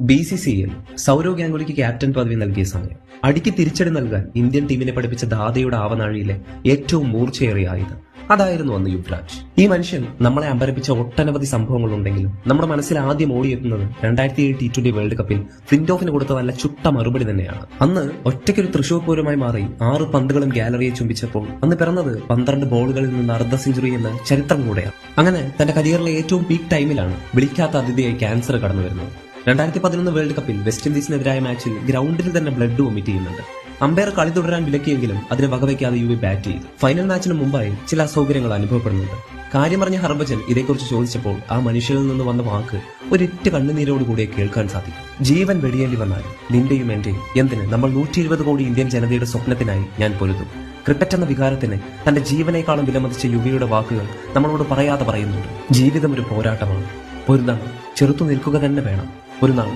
BCCL Sourav ഗാംഗുലിക്ക് captain പദവി നൽകിയ സമയം അടിക്ക് തിരിച്ചടി നൽകാൻ ഇന്ത്യൻ ടീമിനെ പഠിപ്പിച്ച ദാദയുടെ ആവനാഴിയിലെ ഏറ്റവും മൂർച്ചയേറിയ ആയുധം അതായിരുന്നു അന്ന് യുവരാജ്. ഈ മനുഷ്യൻ നമ്മളെ അമ്പരപ്പിച്ച ഒട്ടനവധി സംഭവങ്ങളുണ്ടെങ്കിലും നമ്മുടെ മനസ്സിൽ ആദ്യം ഓടിയെത്തുന്നത് 2007 T20 വേൾഡ് കപ്പിൽ ഫ്ലിൻറ്റോഫിന് കൊടുത്ത നല്ല ചുട്ട മറുപടി തന്നെയാണ്. അന്ന് ഒറ്റയ്ക്കൊരു തൃശൂർ പൂരമായി മാറി 6 പന്തുകളും ഗാലറിയെ ചുംബിച്ചപ്പോൾ അന്ന് പിറന്നത് 12 ബോളുകളിൽ നിന്ന് അർദ്ധ സെഞ്ചുറി എന്ന ചരിത്രം കൂടെയാണ്. അങ്ങനെ തന്റെ കരിയറിലെ ഏറ്റവും പീക്ക് ടൈമിലാണ് വിളിക്കാത്ത അതിഥിയായി ക്യാൻസർ കടന്നു വരുന്നത്. 2011 വേൾഡ് കപ്പിൽ വെസ്റ്റ് ഇൻഡീസിനെതിരായ മാച്ചിൽ ഗ്രൗണ്ടിൽ തന്നെ ബ്ലഡ് വൊമിറ്റ് ചെയ്യുന്നുണ്ട്. അമ്പയർ കളി തുടരാൻ വിലക്കിയെങ്കിലും അതിനെ വകവയ്ക്കാതെ യുവി ബാറ്റ് ചെയ്തു. ഫൈനൽ മാച്ചിന് മുമ്പായി ചില അസൗകര്യങ്ങൾ അനുഭവപ്പെടുന്നുണ്ട്. കാര്യം പറഞ്ഞ ഹർഭജൻ ഇതേക്കുറിച്ച് ചോദിച്ചപ്പോൾ ആ മനുഷ്യനിൽ നിന്ന് വന്ന വാക്ക് ഒരിറ്റ് കണ്ണുനീരോടുകൂടിയേ കേൾക്കാൻ സാധിക്കും. ജീവൻ വെടിയേണ്ടി വന്നാലും നിന്റെയും എന്റെയും എന്തിന് നമ്മൾ 120 കോടി ഇന്ത്യൻ ജനതയുടെ സ്വപ്നത്തിനായി ഞാൻ പൊരുതും. ക്രിക്കറ്റ് എന്ന വികാരത്തിന് തന്റെ ജീവനേക്കാളും വിലമതിച്ച യുവിയുടെ വാക്കുകൾ നമ്മളോട് പറയാതെ പറയുന്നുണ്ട്. ജീവിതം ഒരു പോരാട്ടമാണ്. പൊരുതാൻ ചെറുത്തു നിൽക്കുക തന്നെ വേണം. ഒരു നാൾ